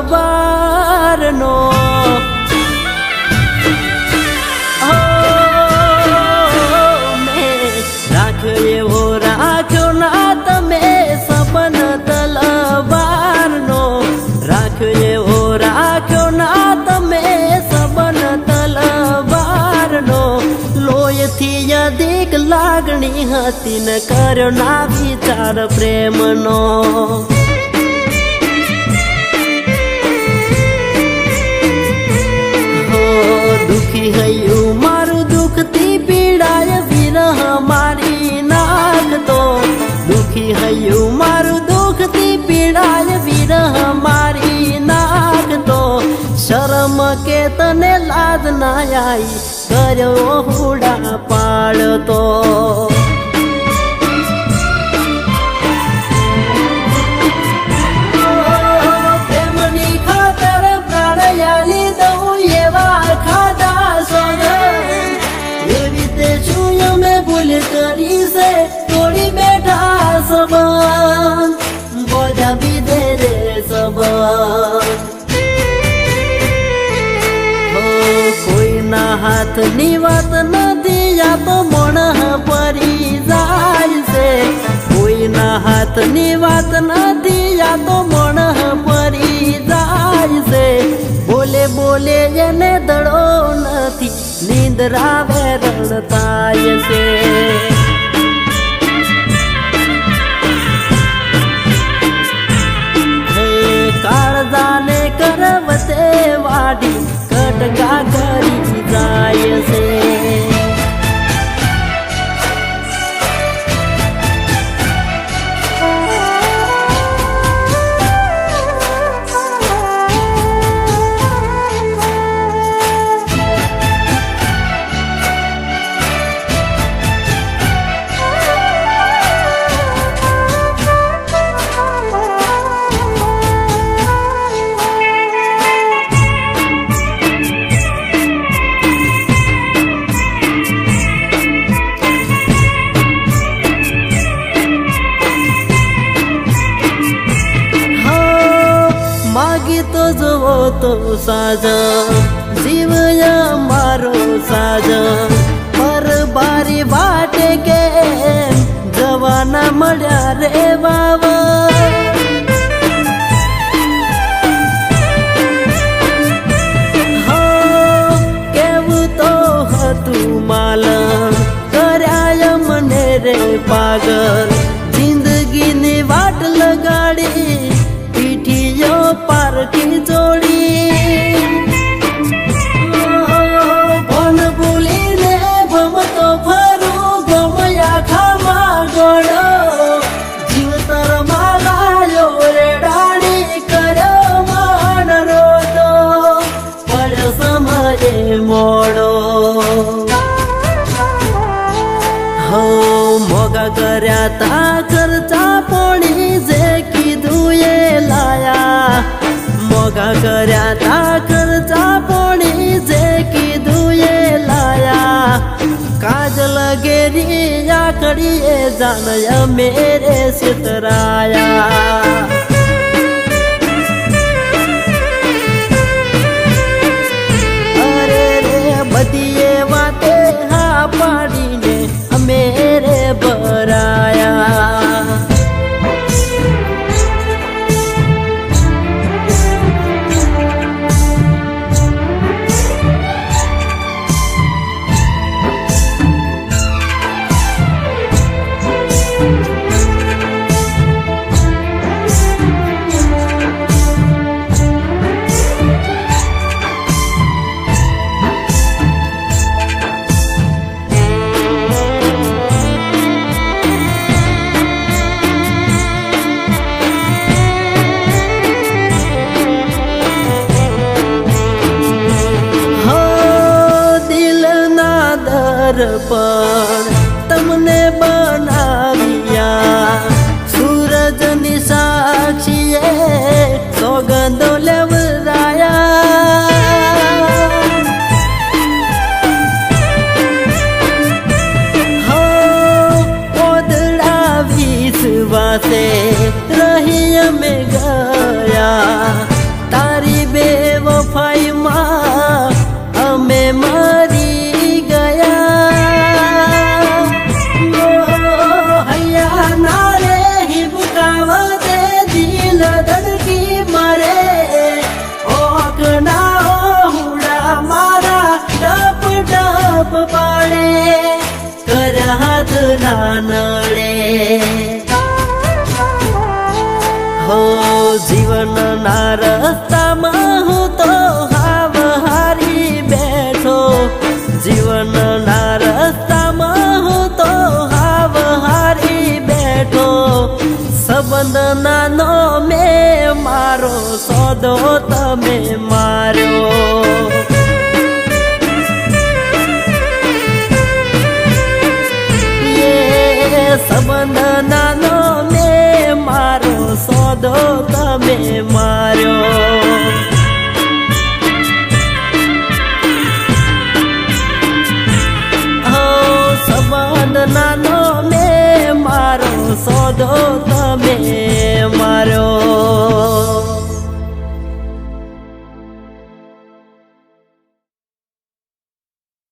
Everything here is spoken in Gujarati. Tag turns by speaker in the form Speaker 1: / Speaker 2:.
Speaker 1: તલવારનો મેં રાખ્યો એવો રાખ્યો ના તમે સપન તલવારનો રાખ્યો એવો રાખ્યો ના તમે સબન તલવારનો લોહીથી અધિક લાગણી હતી ને કર્યો ના વિચાર પ્રેમનો દુખી હૈયું મારું દુઃખથી પીડાય વિરહ મારી નાખતો દુખી હૈયું મારું દુઃખથી પીડાય વિરહ મારી નાખતો શરમ કે તને લાજ ના આવી કર્યો હુડા પાડતો પ્રેમની ખાતર પ્રાણયાલી દઉં એવા ખાધા સોન એવી તે શું અમે ભૂલ કરી છે તોડી બેઠા સંબંધ બોધા બીધે રે સંબંધ કોઈના હાથની વાત નથી આ તો મણ પરી જાય છે કોઈના હાથની વાત નથી આ તો મણ પરી જાય છે બોલે બોલે એને દડો નથી નીંદરા વેરણતાય છે કાળજાને કરવતે વાડી કટકા કરી જાય છે તો જવો તો સાજા જીવયા મારો સાજા પર બારી વાટે કે જવાના મળ્યા રે બાવા કેવું તો હતું માલમ કર્યા મને રે પાગલ જિંદગીની વાટ લગાડી પીઠીઓ પારકી જોડી પણ ભૂલીને ભમતો ફરું ગમયા ખામાં ગળો જીવતર માલાયો રે ડાળી કર્યો માન રોતો પડ્યો સમયે મોડો મોગા કર્યા તા ખર્ચા પોણી જે કીધું એ લાયા મોગા કર્યા તા ખર્ચા પોણી જે કીધું એ લાયા કાજલ ગેરી આકડીએ જાનયા મેરે સિતરાયા અરે રે બધી વાતે હા પાડીને અમે રે ભરાયા પણ તમને બનાવ્યા સૂરજની સાક્ષીએ સોગંદો લેવરાયા ઓદડા વિશ્વાસે રહી અમે ગયા ના નડે હો જીવનના રસ્તામાં હું તો હાવ હારી બેઠો જીવનના રસ્તામાં હું તો હાવ હારી બેઠો સંબંધ નાનો મેં મારો સોદો તમે માર્યો સંબંધ નાનો મેં મારો સોદો